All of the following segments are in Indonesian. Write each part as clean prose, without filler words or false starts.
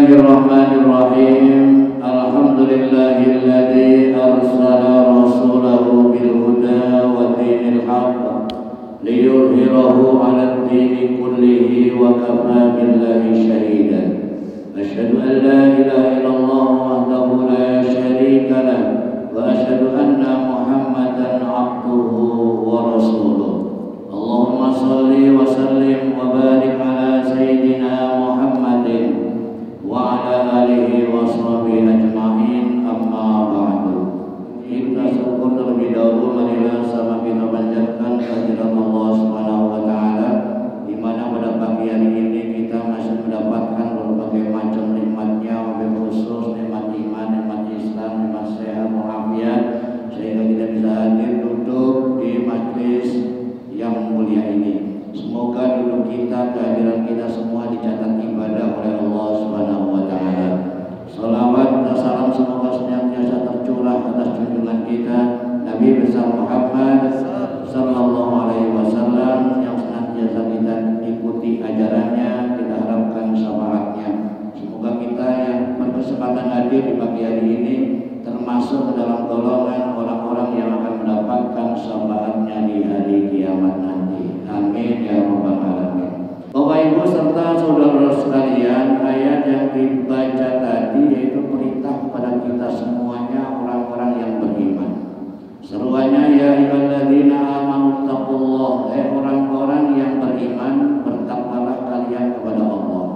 Bismillahirrahmanirrahim. Alhamdulillahilladzi arsala rasulahu bil huda wa dinil haqq liyudhhirahu 'alad dini kullihi wa kafaa billahi shahidan. Asyhadu an la ilaha illallah wahdahu la syarika lahu wa asyhadu anna Muhammadan 'abduhu wa rasuluh. Allahumma shalli wa sallim wa barik ala sayyidina Muhammadin wa ala alihi wa sahbihi ajma'in, amma ba'du. Kita syukur terlebih dahulu marilah sama kita panjatkan kehadirat Allah Subhanahu wa taala, di mana pada pagi hari ini kita masih mendapatkan berbagai macam nikmatnya, wabil khusus nikmat iman, nikmat Islam, nikmat sehat walafiat, sehingga kita bisa hadir duduk di majlis yang mulia ini. Semoga duduk kita, kehadiran kita semua dicatat ibadah oleh Allah Subhanahu wa taala. Salawat dan salam semoga senantiasa tercurah atas junjungan kita Nabi besar Muhammad sallallahu alaihi wasallam, yang senantiasa kita ikuti ajarannya, kita harapkan syafaatnya. Semoga kita yang berkesempatan hadir di pagi hari ini termasuk ke dalam golongan orang-orang yang akan mendapatkan syafaatnya di hari kiamat nanti. Amin ya rabbal alamin. Bapak Ibu serta saudara sekalian, ayat yang dibaca tadi yaitu perintah kepada kita semuanya orang-orang yang beriman. Seruannya ya ayyuhalladzina amanu taqullah, orang-orang yang beriman, bertakwalah kalian kepada Allah.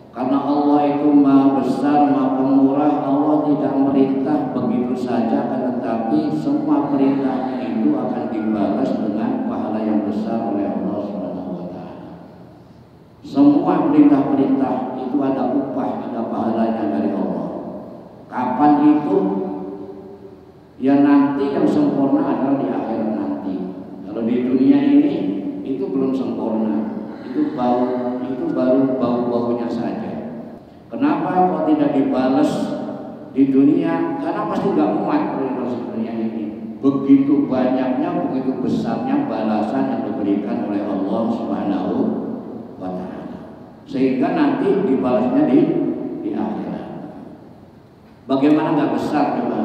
Karena Allah itu Maha Besar, Maha Pemurah. Allah tidak merintah begitu saja, tetapi semua perintahnya itu akan dibalas dengan pahala yang besar oleh Allah Subhanahu wa taala. Semua perintah-perintah itu ada upah, ada pahalanya dari Allah. Kapan itu? Ya nanti yang sempurna adalah di akhirat nanti. Kalau di dunia ini itu belum sempurna. Itu baru bau-baunya saja. Kenapa kok tidak dibalas di dunia? Karena pasti nggak muat kalau di dunia ini. Begitu banyaknya, begitu besarnya balasan yang diberikan oleh Allah Subhanahu wa taala. Sehingga nanti dibalasnya di akhirat. Bagaimana nggak besar coba?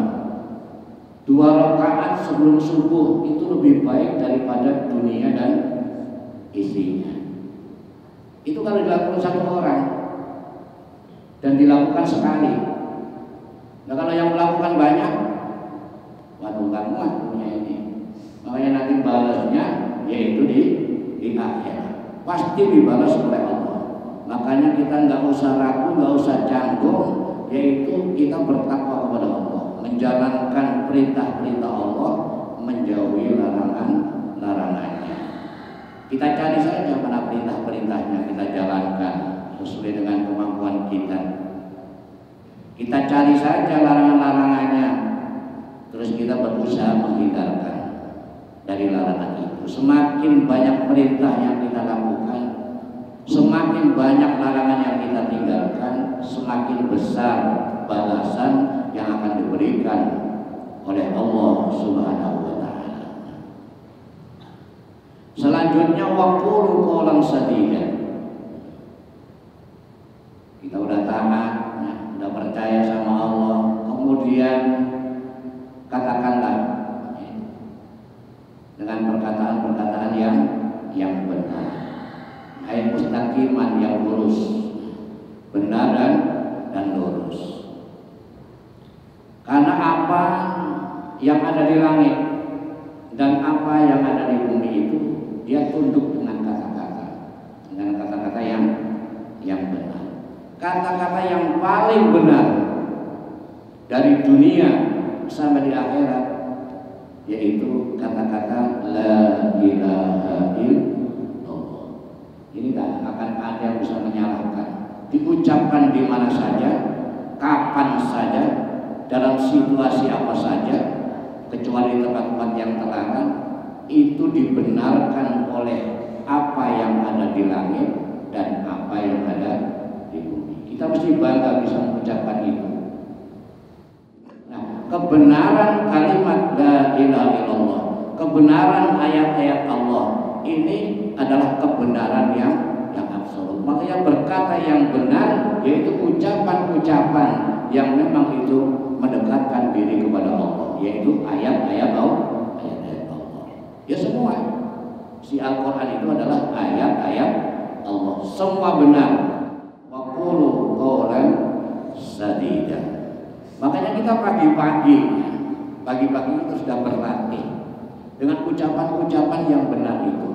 2 rakaat sebelum subuh itu lebih baik daripada dunia dan isinya. Itu kalau dilakukan satu orang dan dilakukan sekali. Nah kalau yang melakukan banyak, waduh nggak muat dunia ini. Makanya nanti balasnya yaitu di akhirat. Pasti dibalas oleh Allah. Makanya kita nggak usah ragu, nggak usah canggung, yaitu kita bertakwa kepada Allah, menjalankan perintah-perintah Allah, menjauhi larangan-larangannya. Kita cari saja mana perintah-perintahnya, kita jalankan sesuai dengan kemampuan kita. Kita cari saja larangan-larangannya, terus kita berusaha menghindarkan dari larangan itu. Semakin banyak perintah yang kita lakukan, semakin banyak larangan yang kita tinggalkan, semakin besar balasan yang akan diberikan oleh Allah Subhanahu wa taala. Selanjutnya waqulu qawlan sadida. Kita udah taat, udah percaya sama Allah, kemudian katakanlah dengan perkataan-perkataan yang benar. Ayat mustaqiman, yang lurus, benar dan lurus. Karena apa yang ada di langit dan apa yang ada di bumi itu dia tunduk dengan kata-kata yang benar. Kata-kata yang paling benar dari dunia sampai di akhirat yaitu kata-kata la ilaha illallah. Ini tak akan ada yang bisa menyalahkan. Diucapkan di mana saja, kapan saja, dalam situasi apa saja, kecuali di tempat-tempat yang terlarang, itu dibenarkan oleh apa yang ada di langit dan apa yang ada di bumi. Kita mesti bangga bisa mengucapkan itu. Nah, kebenaran kalimat la ilaha illallah, kebenaran ayat-ayat Allah ini adalah kebenaran yang absolut. Makanya berkata yang benar, yaitu ucapan-ucapan yang memang itu mendekatkan diri kepada Allah, yaitu ayat-ayat Allah. Ya semua si Al-Quran itu adalah ayat-ayat Allah, semua benar. Wa qulu qawlan sadida. Makanya kita pagi-pagi itu sudah berlatih dengan ucapan-ucapan yang benar itu.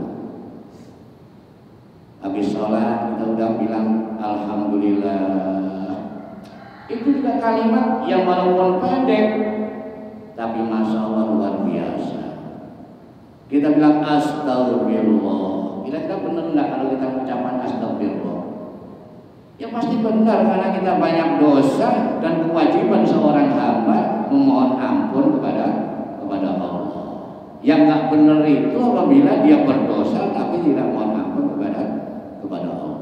Habis sholat kita udah bilang alhamdulillah. Itu juga kalimat yang walaupun pendek tapi masya Allah luar biasa. Kita bilang astagfirullah. Kira-kira benar nggak kalau kita ucapan astagfirullah? Ya pasti benar, karena kita banyak dosa dan kewajiban seorang hamba memohon ampun kepada Allah. Yang nggak benar itu apabila dia berdosa tapi tidak mohon ampun kepada Allah.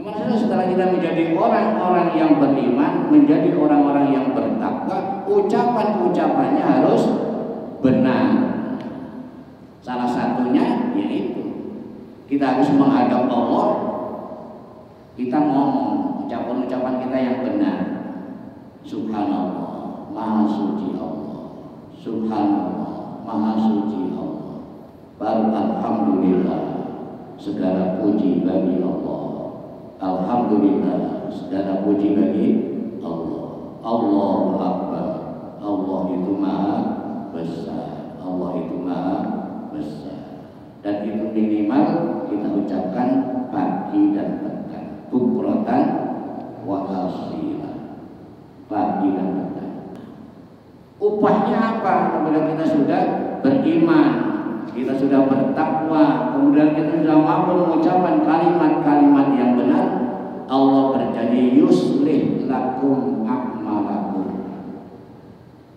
Maksudnya setelah kita menjadi orang-orang yang beriman, menjadi orang-orang yang bertakwa, ucapan-ucapannya harus benar. Salah satunya yaitu kita harus menghadap Allah, kita ngomong ucapan-ucapan kita yang benar. Subhanallah, Maha Suci Allah. Subhanallah, Maha Suci Allah. Alhamdulillah, segala puji bagi Allah. Alhamdulillah, segala puji bagi Allah. Allahu Akbar. Allah itu maha besar. Allah itu maha besar. Dan itu minimal kita ucapkan pagi dan petang. Bukratan wa asila. Pagi dan petang. Upahnya apa? Apabila kita sudah beriman, kita sudah bertakwa, kemudian kita sudah mampu mengucapkan kalimat-kalimat yang benar, Allah berjanji yuslih lakum a'malakum.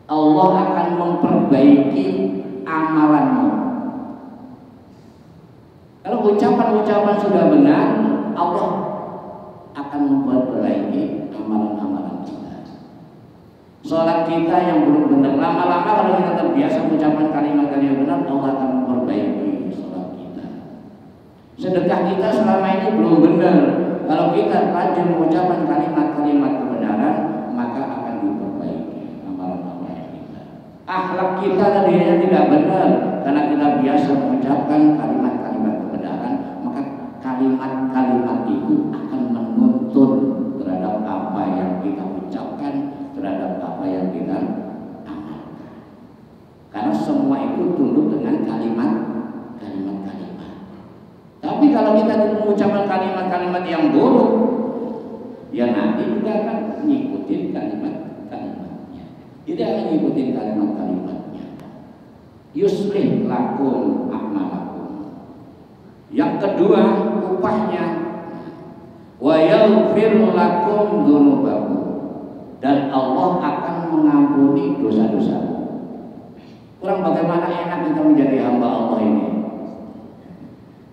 Allah akan memperbaiki amalanmu. Kalau ucapan-ucapan sudah benar, Allah akan memperbaiki amalan-amalan kita. Sholat kita yang belum benar, lama-lama kalau kita terbiasa mengucapkan kalimat-kalimat benar, Allah akan memperbaiki sholat kita. Sedekah kita selama ini belum benar, kalau kita rajin mengucapkan kalimat-kalimat kebenaran, maka akan diperbaiki amalan-amalan kita. Akhlak kita tadinya tidak benar, karena kita biasa mengucapkan kalimat-kalimat kebenaran, maka kalimat-kalimat itu akan menuntun terhadap apa yang kita ucapkan, terhadap apa yang kita amalkan. Karena semua itu tunduk dengan kalimat-kalimat. Tapi kalau kita mengucapkan kalimat-kalimat yang buruk, ya nanti juga akan ngikutin kalimat-kalimatnya. Tidak akan ngikutin kalimat-kalimatnya. Yuslih lakum a'malakum. Yang kedua, upahnya wa yaghfir lakum dzunubakum. Dan Allah akan mengampuni dosa-dosamu. Kurang bagaimana enak kita menjadi hamba Allah ini.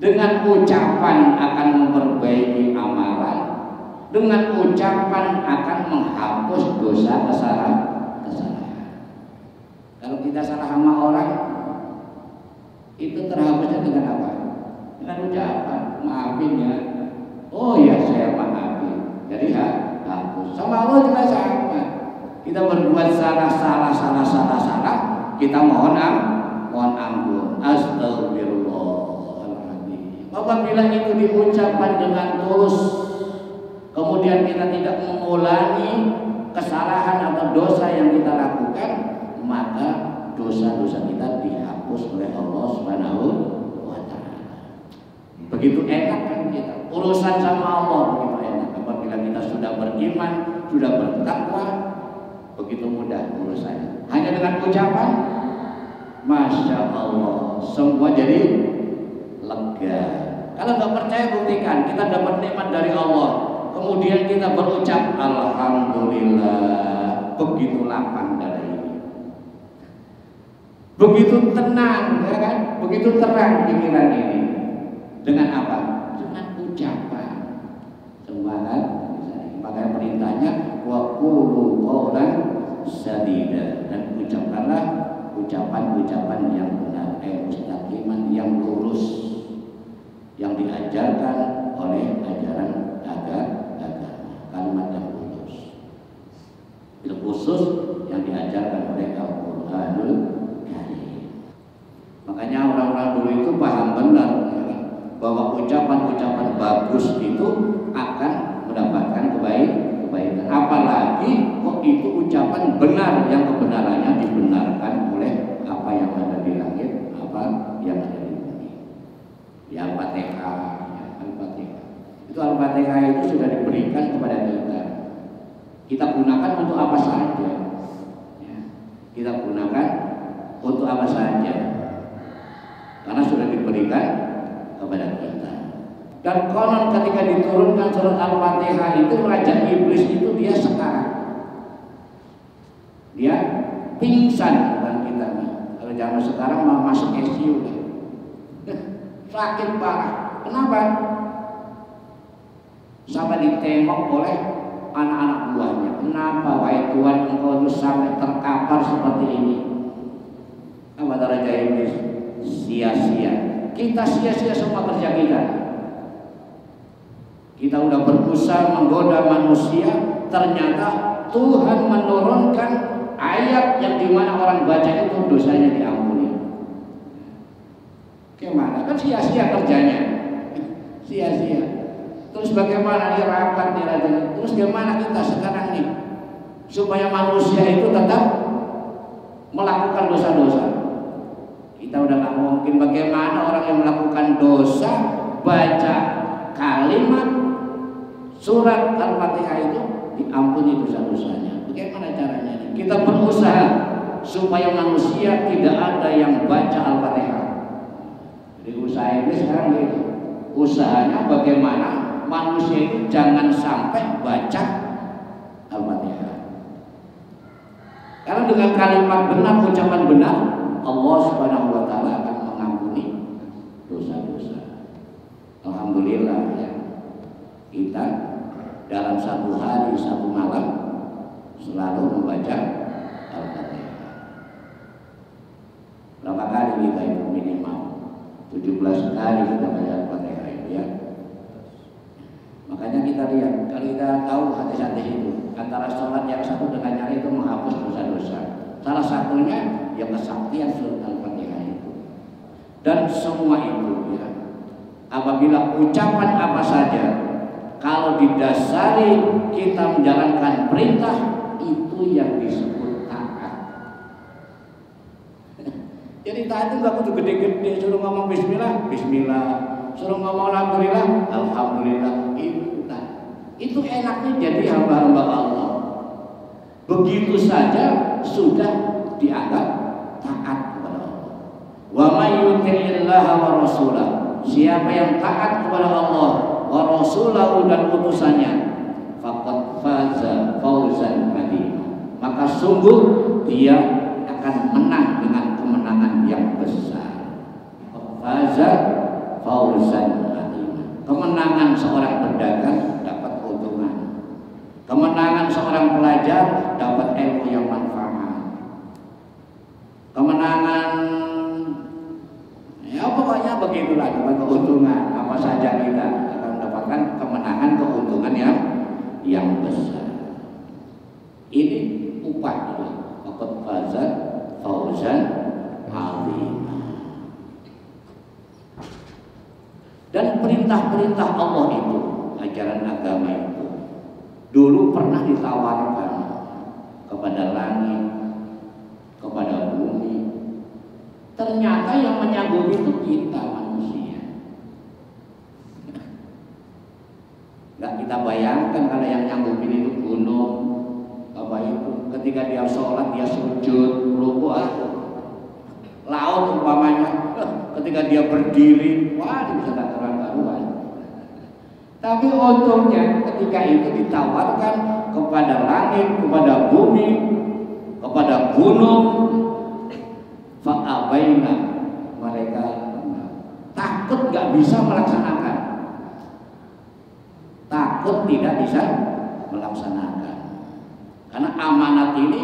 Dengan ucapan akan memperbaiki amalan, dengan ucapan akan menghapus dosa kesalahan. Kalau kita salah sama orang, itu terhapusnya dengan apa? Dengan ucapan, maafin ya. Oh ya, saya maafin. Jadi hapus. Sama Allah juga sama. Kita berbuat salah, kita mohon ampun. Astagfirullah. Apabila itu diucapkan dengan tulus, kemudian kita tidak mengulangi kesalahan atau dosa yang kita lakukan, maka dosa-dosa kita dihapus oleh Allah Subhanahu wa Ta'ala. Begitu enak kan kita urusan sama Allah, begitu enak. Apabila kita sudah beriman, sudah bertakwa, begitu mudah urusannya. Hanya dengan ucapan, Masya Allah, semua jadi lega. Kalau nggak percaya buktikan, kita dapat nikmat dari Allah, kemudian kita berucap alhamdulillah, begitu lapang dada ini, begitu tenang, ya kan? Begitu terang pikiran ini. Dengan apa? Dengan ucapan. Semua kan? Makanya perintahnya wa qulu qawlan sadida, dan ucapkanlah ucapan-ucapan yang benar, mustaqiman, yang lurus, yang diajarkan itu paham benar ya kan? Bahwa ucapan-ucapan bagus itu akan mendapatkan kebaikan. Apalagi kok itu ucapan benar yang kebenarannya dibenarkan oleh apa yang ada di langit, apa yang ada di bumi. Di Al-Fatihah, ya, Al-Fatihah. Itu Al-Fatihah itu sudah diberikan kepada kita. Kita gunakan untuk apa saja. Ya. Kita gunakan untuk apa saja. Karena sudah diberikan kepada kita. Dan konon ketika diturunkan surat Al-Fatihah itu Raja Iblis itu dia sekarang. Dia pingsan bukan kita nih. Kalau zaman sekarang mau masuk ICU kan. Sakit parah. Kenapa? Sampai ditembak oleh anak-anak buahnya. Kenapa wahai Tuhan engkau itu sampai terkapar seperti ini? Apa Raja Iblis? Sia-sia. Kita sia-sia semua kerja kita. Kita udah berusaha menggoda manusia, ternyata Tuhan menurunkan ayat yang dimana orang baca itu dosanya diampuni. Gimana? Kan sia-sia kerjanya, sia-sia. Terus bagaimana dia rapat nih Raja? Terus gimana kita sekarang nih supaya manusia itu tetap melakukan dosa-dosa? Kita udah nggak mungkin. Bagaimana orang yang melakukan dosa baca kalimat surat Al-Fatihah itu diampuni dosa-dosanya. Bagaimana caranya? Kita berusaha supaya manusia tidak ada yang baca Al-Fatihah. Jadi usaha ini sekarang gitu. Usahanya bagaimana manusia itu jangan sampai baca Al-Fatihah. Karena dengan kalimat benar, ucapan benar, Allah Subhanahu wa taala akan mengampuni dosa-dosa. Alhamdulillah ya. Kita dalam satu hari, satu malam selalu membaca Al-Fatihah. Berapa kali kita itu minimal? 17 kali kita baca Al-Fatihah itu ya. Makanya kita lihat, kalau kita tahu hadis-hadis itu, antara sholat yang satu dengan yang itu menghapus dosa-dosa. Salah satunya yang kesaktian surat Al-Fatihah itu. Dan semua itu ya, apabila ucapan apa saja, kalau didasari kita menjalankan perintah, itu yang disebut taat. Jadi taat itu gak kudu gede-gede, suruh ngomong bismillah, bismillah, suruh ngomong alhamdulillah, alhamdulillah. Itu taat. Itu enaknya jadi hamba-hamba Allah. Begitu saja sudah dianggap taat kepada Allah. Wa may yuti'illaha wa rasulah. Siapa yang taat kepada Allah wa rasulahu dan utusannya, faqad faza fawzan adzima. Maka sungguh dia akan menang dengan kemenangan yang besar. Faza fawzan adzima. Kemenangan seorang pedagang dapat keuntungan. Kemenangan seorang pelajar dapat ilmu yang manfaat. Kemenangan ya pokoknya begitulah, dapat keuntungan apa saja kita akan mendapatkan kemenangan, keuntungan yang besar. Ini upah itu. Faqad faza fawzan adzima. Dan perintah-perintah Allah itu, ajaran agama itu dulu pernah ditawarkan kepada langit, kepada bumi. Ternyata yang menyanggupi itu kita manusia. Nggak kita bayangkan kalau yang nyanggupin itu gunung, apa itu? Ketika dia sholat dia sujud, rukuk, laut umpamanya. Ketika dia berdiri, wah dia bisa tak karuan-karuan. Tapi untungnya ketika itu ditawarkan kepada langit, kepada bumi, kepada gunung, fa'abaina, mereka takut gak bisa melaksanakan, takut tidak bisa melaksanakan. Karena amanat ini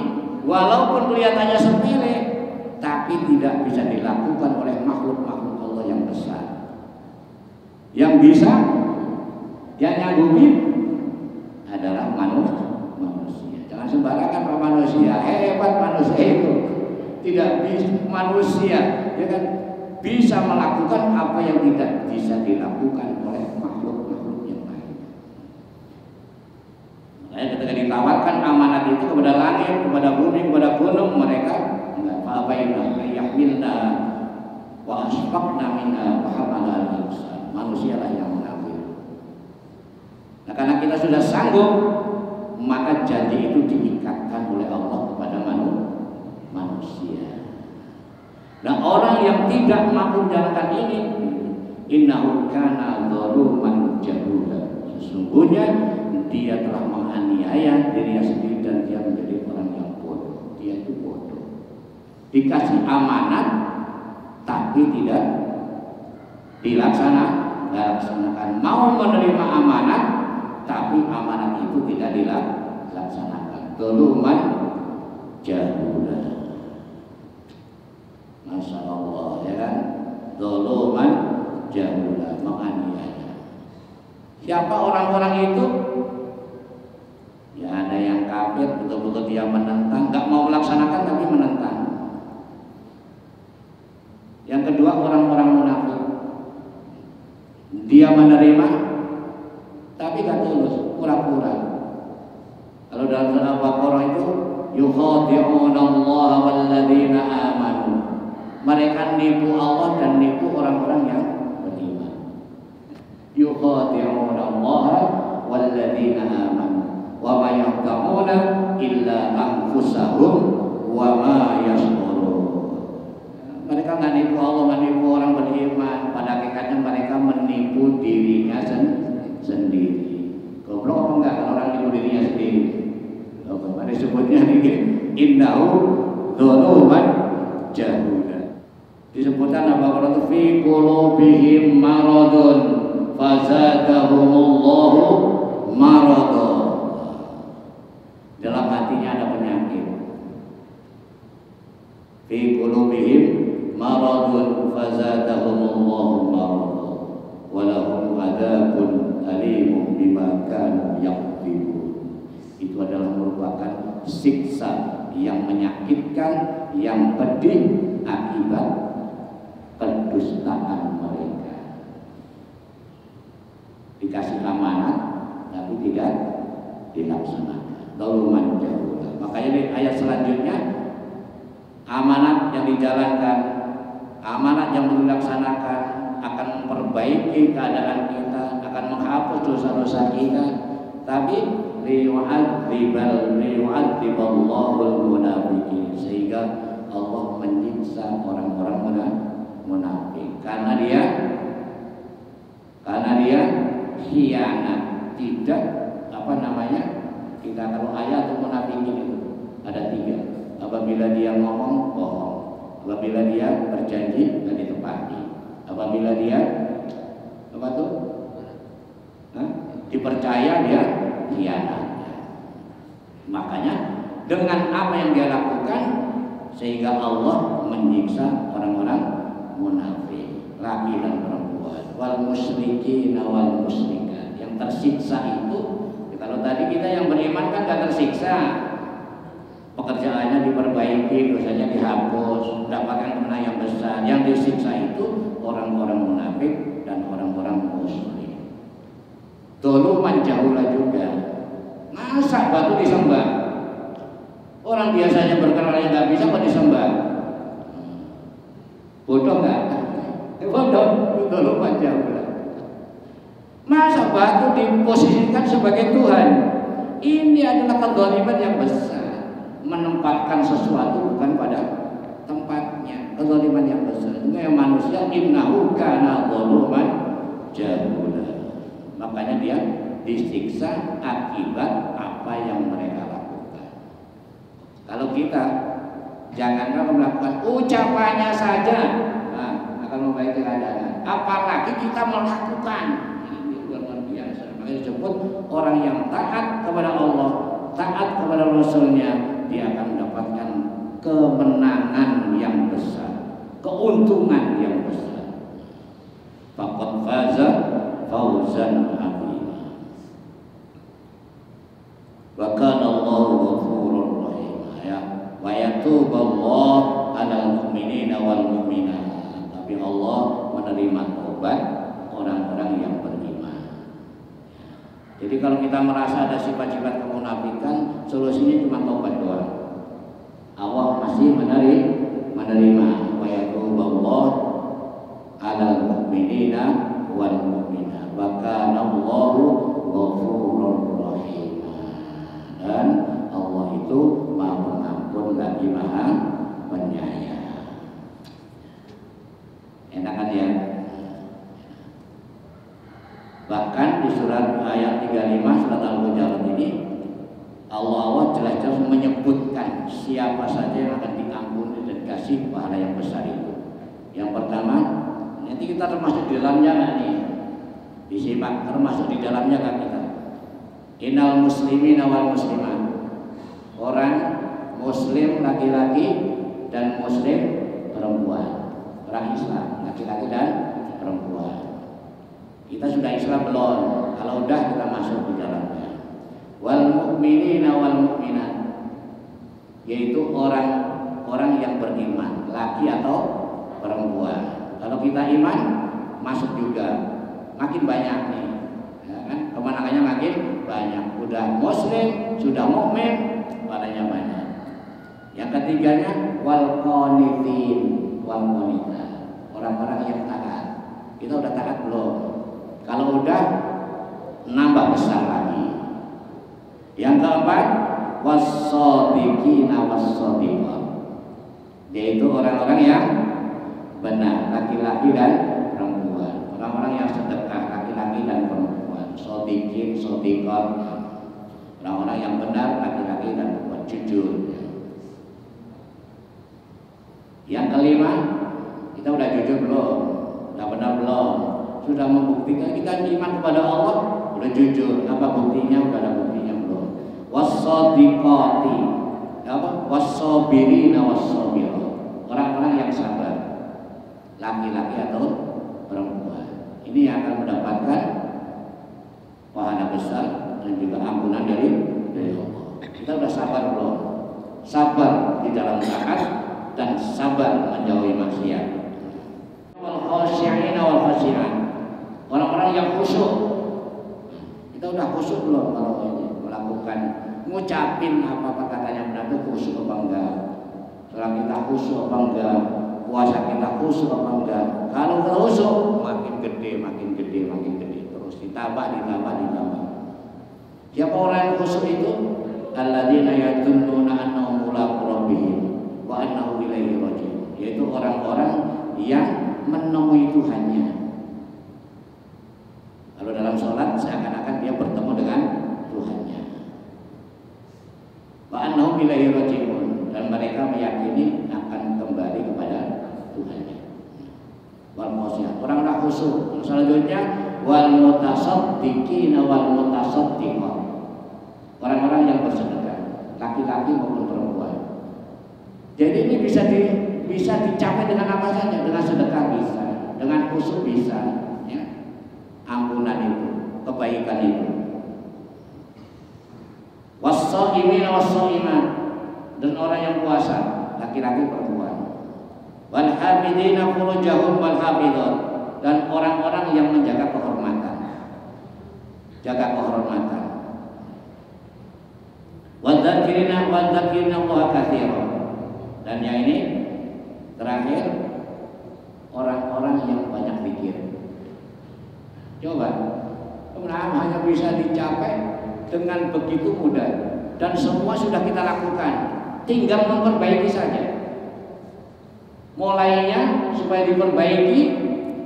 walaupun kelihatannya sepele, tapi tidak bisa dilakukan oleh makhluk-makhluk Allah yang besar. Yang bisa, yang nyanggupi adalah manusia. Jangan sembarangan manusia, hebat manusia itu. Tidak bisa manusia, ya kan? bisa melakukan apa yang tidak bisa dilakukan oleh makhluk-makhluk yang lain. Makanya ketika ditawarkan amanat itu kepada langit, kepada bumi, kepada gunung, mereka enggak fa'abaina ayyahmilna wa asfaqna minha wa hamala al-insan. Manusialah yang mengambil. Nah, karena kita sudah sanggup, maka janji itu diikatkan oleh Allah kepada manusia. Nah, orang yang tidak mampu menjalankan ini, innahu kana zaluman jahula. Sesungguhnya dia telah menganiaya dirinya sendiri dan dia menjadi orang yang bodoh. Dia itu bodoh. Dikasih amanat tapi tidak dilaksanakan. Mau menerima amanat tapi amanat itu tidak dilaksanakan. Zaluman jahula. Masya Allah, ya kan? Zaluman jahula, menganiaya. Siapa orang-orang itu? Ya ada yang kafir, betul-betul dia menentang, nggak mau melaksanakan tapi menentang. Yang kedua orang-orang munafik. Dia menerima tapi nggak tulus, pura-pura. Kalau dalam surah Al-Baqarah itu yukhadi'una Allah walladzina amanu. Mereka nipu Allah dan nipu orang-orang yang beriman. Yukhadi'una Allah walladzina amanu wa ma yakhda'una illa anfusahum wa ma yash'urun. Mereka nggak nipu Allah, nggak nipu orang beriman. Pada hakikatnya mereka menipu dirinya sendiri. Goblok apa enggak kalau orang nipu dirinya sendiri? Ada sebutnya ini innahu zaluman jahula. Disebutkan apa itu fi qulubihim maradun fazadahumullahu marada. Dalam hatinya ada penyakit. Fi qulubihim maradun fazadahumullahu marada wa lahum adzabun alimun bima kanu yakdzibun. Itu adalah merupakan siksa yang menyakitkan, yang pedih akibat kedustaan mereka. Dikasih amanat tapi tidak dilaksanakan. Zaluman jahula. Makanya di ayat selanjutnya, amanat yang dijalankan, amanat yang dilaksanakan akan memperbaiki keadaan kita, akan menghapus dosa-dosa kita. Tapi liyu'adziballahul munafiqin, sehingga Allah menyiksa orang-orang munafik karena dia khianat, tidak kita kalau ayat untuk munafikin itu ada 3. Apabila dia ngomong bohong, apabila dia berjanji tidak ditepati, apabila dia dipercaya dia khianat. Makanya dengan apa yang dia lakukan sehingga Allah menyiksa orang-orang munafik, laki dan perempuan, wal musyrikin wal musyrikat. Yang tersiksa itu kalau tadi kita yang beriman kan gak tersiksa, pekerjaannya diperbaiki, dosanya dihapus, mendapatkan kemenangan yang besar. Yang disiksa itu orang-orang munafik dan orang-orang musyrik. Zaluman jahula juga. Masa batu disembah? Orang biasanya berkenalan yang nggak bisa kok disembah. Bodoh nggak? Bodoh, zaluman jahula. Masa batu diposisikan sebagai Tuhan? Ini adalah kezaliman yang besar. Menempatkan sesuatu bukan pada tempatnya. Kezaliman yang besar. Ini yang manusia innahu kana zaluman jahula. Makanya dia disiksa akibat apa yang mereka lakukan. Kalau kita jangankan melakukan ucapannya saja, akan membaiki keadaan. Apalagi kita melakukan. Ini luar biasa. Makanya disebut orang yang taat kepada Allah, taat kepada Rasulnya, dia akan mendapatkan kemenangan yang besar, keuntungan yang besar. Faqad faza fawzan azima. Wa kana Allahu ghafurur rahim. Ya, wa yatubu Allah 'alal mu'minina wal mu'minat. Tapi Allah menerima taubat orang-orang yang beriman. Jadi kalau kita merasa ada sifat-sifat kemunafikan, solusinya cuma taubat doang. Allah masih menerima. Wa yatuballah 'alal mu'minina wal mu'minat wa kana Allahu ghafurur rahim. Dan Allah itu Maha Pengampun lagi Maha Penyayang. Enak kan ya? Bahkan di surat ayat 35 surat Al-Hujurat ini Allah jelas-jelas menyebutkan siapa saja yang akan diampuni dan kasih pahala yang besar itu. Yang pertama, nanti kita termasuk di dalamnya nggak nih? Disimak, termasuk di dalamnya kan kita. Innal muslimina wal muslimat. Orang muslim laki-laki dan muslim perempuan. Orang Islam laki-laki dan perempuan. Kita sudah Islam belum? Kalau udah kita masuk di dalamnya. Wal mu'minina wal mu'minat, yaitu orang-orang yang beriman, laki atau perempuan. Kalau kita iman masuk juga, makin banyak nih, ya kan? Kemenangannya makin banyak. Udah muslim, sudah mukmin, padanya banyak. Yang ketiganya wal qanitin wal qanitat, orang-orang yang taat. Kita udah taat belum? Kalau udah, nambah besar lagi. Yang keempat, was-shadiqina was-shadiqat, yaitu orang-orang yang benar, laki-laki dan perempuan. Orang-orang yang sedekah, laki-laki dan perempuan. Shadiqin, shadiqat, orang-orang yang benar, laki-laki dan perempuan, jujur. Yang kelima, kita udah jujur belum? Udah benar belum? Sudah membuktikan kita iman kepada Allah, udah jujur. Apa buktinya? Udah ada buktinya belum? Was-shadiqati, apa? Was-sabirina was-sabirat, orang-orang yang sabar, laki-laki atau perempuan. Ini yang akan mendapatkan pahala besar dan juga ampunan dari Allah. Kita udah sabar belum? Sabar di dalam taat dan sabar menjauhi maksiat. Wal khashi'ina wal khashi'at, orang-orang yang khusyuk. Kita udah khusyuk belum kalau ini melakukan, ngucapin apa katanya benar itu khusyuk apa enggak? Setelah kita khusyuk apa enggak? Puasa kita khusyuk apa enggak? Kalau khusyuk makin gede, makin gede, makin gede, terus ditambah. Siapa orang yang khusyuk itu? Alladzina yadhunnuna annahum mulaqu rabbihim wa annahum ilaihi raji'un, yaitu orang-orang yang menemui Tuhannya. Kalau dalam sholat seakan-akan dia bertemu dengan Tuhannya. Wa annahum ilaihi raji'un, dan mereka meyakini akan kembali kepada Tuhannya. Wal khashi'at, orang-orang khusyuk. Selanjutnya wal mutasaddiqina wal mutasaddiqat, orang-orang yang bersedekah, laki-laki maupun perempuan. Jadi ini bisa dicapai dengan apa saja, dengan sedekah bisa, dengan khusyuk bisa, ya. Ampunan itu, kebaikan itu. Was-shaimina was-shaimat, dan orang yang puasa, laki-laki perempuan. Wal hafidina furujahum wal hafidat, dan orang-orang yang menjaga kehormatan, jaga kehormatan. Wadzakirina Allah katsiran, dan yang ini terakhir, orang-orang yang banyak pikir. Coba, kenapa hanya bisa dicapai dengan begitu mudah dan semua sudah kita lakukan, tinggal memperbaiki saja. Mulainya supaya diperbaiki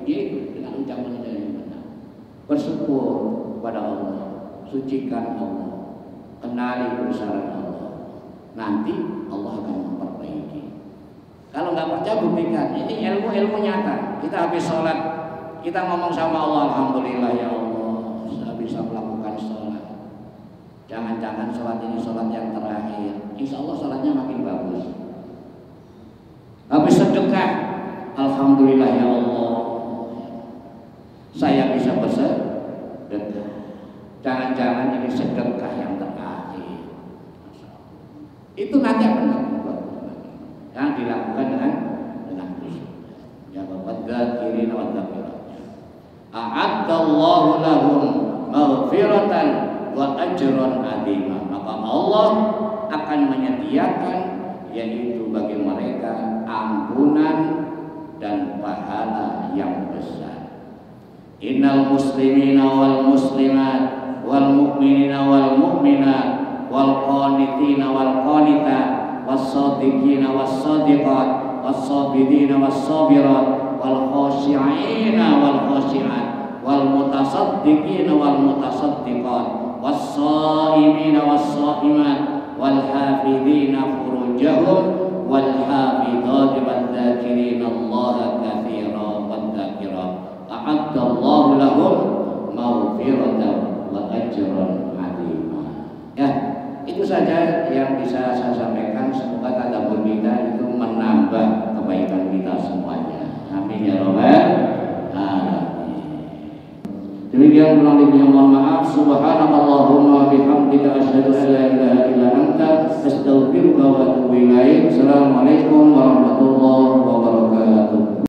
dengan ucapan yang benar, bersyukur kepada Allah, sucikan Allah, kenali kebesaran Allah. Nanti Allah akan memperbaiki. Kalau nggak percaya buktikan. Ini ilmu nyata. Kita habis sholat, kita ngomong sama Allah, alhamdulillah ya Allah, saya bisa melakukan sholat. Jangan-jangan sholat ini sholat yang terakhir. Insya Allah sholatnya makin bagus. Habis sedekah, alhamdulillah ya Allah, saya bisa bersedekah. Jangan-jangan ini sedekah yang terakhir. Itu nanti akan yang dilakukan dengan khusyuk. Ya Bapak wadzakirin wadzakirat. A'addallahu lahum maghfiratan wa ajran 'azima. Maka Allah akan menyediakan yaitu bagi mereka ampunan dan pahala yang besar. Innal muslimina wal muslimat wal mu'minina wal mu'minat wal qanitina wal qanitat was shadiqina was shadiqat was sabirina was sabirat wal khashi'ina wal khashi'at wal mutasaddiqina wal mutasaddiqat was shaimina was shaimat wal hafidhina furujahum wal hafidhat wal dzakirina Allah katsiran wad dzakirat. A'addallahu lahum maghfiratan wa ajran 'azima. Ya, itu saja yang bisa saya sampaikan. Semoga tadabbur kita itu menambah kebaikan kita semuanya. Amin ya rabbal alamin. Demikian kurang lebihnya mohon maaf. Subhanakallahumma wa bihamdika asyhadu an la ilaha illa anta astaghfiruka wa atubu ilaik. Assalamualaikum warahmatullahi wabarakatuh.